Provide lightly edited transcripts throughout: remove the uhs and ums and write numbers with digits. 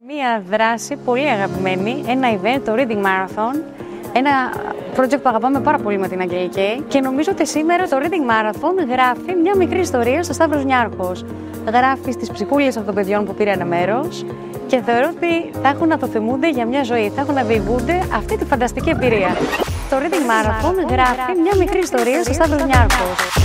Μία δράση πολύ αγαπημένη, ένα event, το Reading Marathon, ένα project που αγαπάμε πάρα πολύ με την Αγγελική και νομίζω ότι σήμερα το Reading Marathon γράφει μια μικρή ιστορία στο Σταύρος Νιάρχος. Γράφει στις ψυχούλες αυτών των παιδιών που πήραν μέρος και θεωρώ ότι θα έχουν να το θυμούνται για μια ζωή, θα έχουν να διηγούνται αυτή τη φανταστική εμπειρία. Το Reading Marathon γράφει μια μικρή ιστορία στο Σταύρος Νιάρχος.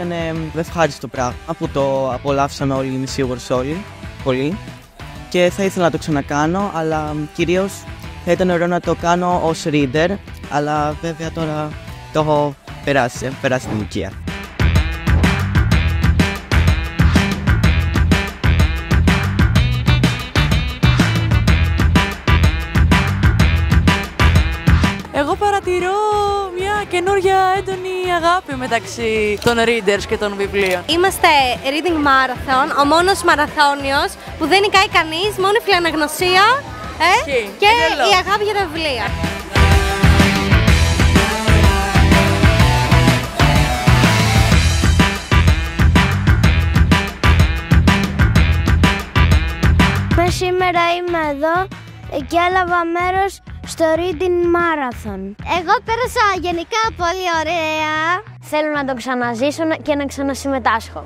Ήταν ευχάριστο πράγμα που το απολαύσαμε όλοι, είμαι σίγουρος όλοι, πολύ. Και θα ήθελα να το ξανακάνω, αλλά κυρίως θα ήταν ωραίο να το κάνω ως reader, αλλά βέβαια τώρα το έχω περάσει την ηλικία. Εγώ παρατηρώ μια καινούργια έντονη αγάπη μεταξύ των readers και των βιβλίων. Είμαστε Reading Marathon, ο μόνος μαραθώνιος που δεν νικάει κανείς, μόνο η φιλαναγνωσία και η αγάπη για τα βιβλία. Σήμερα είμαι εδώ και έλαβα μέρος στο Reading Marathon. Εγώ πέρασα γενικά πολύ ωραία. Θέλω να το ξαναζήσω και να ξανασυμμετάσχω.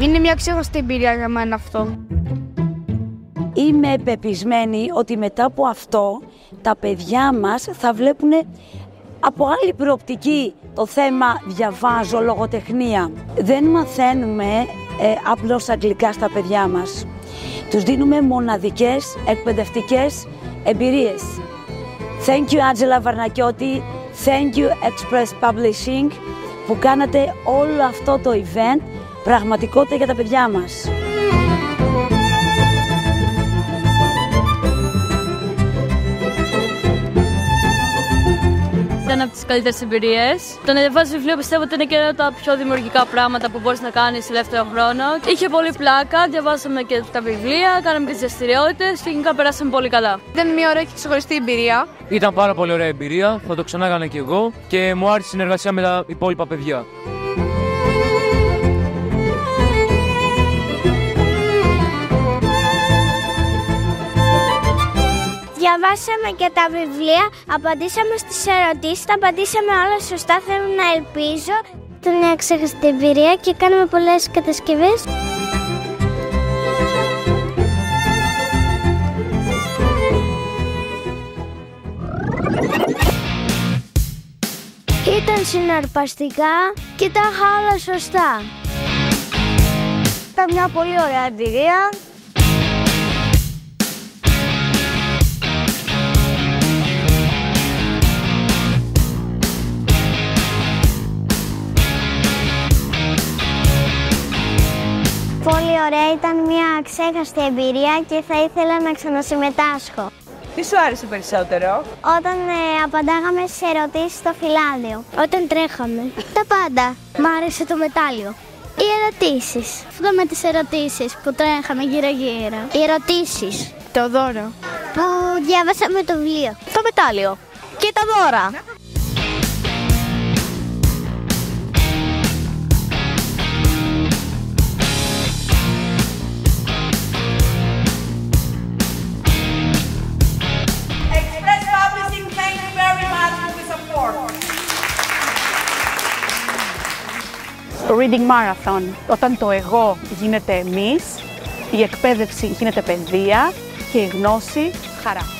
Είναι μια ξεχωριστή εμπειρία για μένα αυτό. Είμαι πεπισμένη ότι μετά από αυτό τα παιδιά μας θα βλέπουν από άλλη προοπτική το θέμα διαβάζω, λογοτεχνία. Δεν μαθαίνουμε απλώς αγγλικά στα παιδιά μας. Τους δίνουμε μοναδικές εκπαιδευτικές εμπειρίες. Thank you Άντζελα Βαρνακιώτη, thank you Express Publishing που κάνατε όλο αυτό το event πραγματικότητα για τα παιδιά μας. Ήταν από τις καλύτερες εμπειρίες. Το να διαβάζεις βιβλίο πιστεύω ότι είναι και ένα από τα πιο δημιουργικά πράγματα που μπορείς να κάνεις σε δεύτερο χρόνο. Είχε πολύ πλάκα, διαβάσαμε και τα βιβλία, κάναμε και τις δραστηριότητες και γενικά περάσαμε πολύ καλά. Ήταν μια ωραία και ξεχωριστή εμπειρία. Ήταν πάρα πολύ ωραία εμπειρία, θα το ξανά έκανα κι εγώ και μου άρεσε η συνεργασία με τα υπόλοιπα παιδιά. Διαβάσαμε και τα βιβλία, απαντήσαμε στις ερωτήσεις, τα απαντήσαμε όλα σωστά, θέλω να ελπίζω. Ήταν μια ξεχωριστή εμπειρία και κάναμε πολλές κατασκευές. Ήταν συναρπαστικά και τα είχα όλα σωστά. Ήταν μια πολύ ωραία εμπειρία. ήταν μια αξέχαστη εμπειρία και θα ήθελα να ξανασυμμετάσχω. Τι σου άρεσε περισσότερο? Όταν απαντάγαμε σε ερωτήσεις στο φυλάδιο. Όταν τρέχαμε. Τα πάντα. Μ' άρεσε το μετάλλιο. Οι ερωτήσεις. Αυτό με τις ερωτήσεις που τρέχαμε γύρω-γύρω. Οι ερωτήσεις. Το δώρο. Που διάβασαμε το βιβλίο. Το μετάλλιο. Και τα δώρα. Reading Marathon. Όταν το εγώ γίνεται εμείς, η εκπαίδευση γίνεται παιδεία και η γνώση χαρά.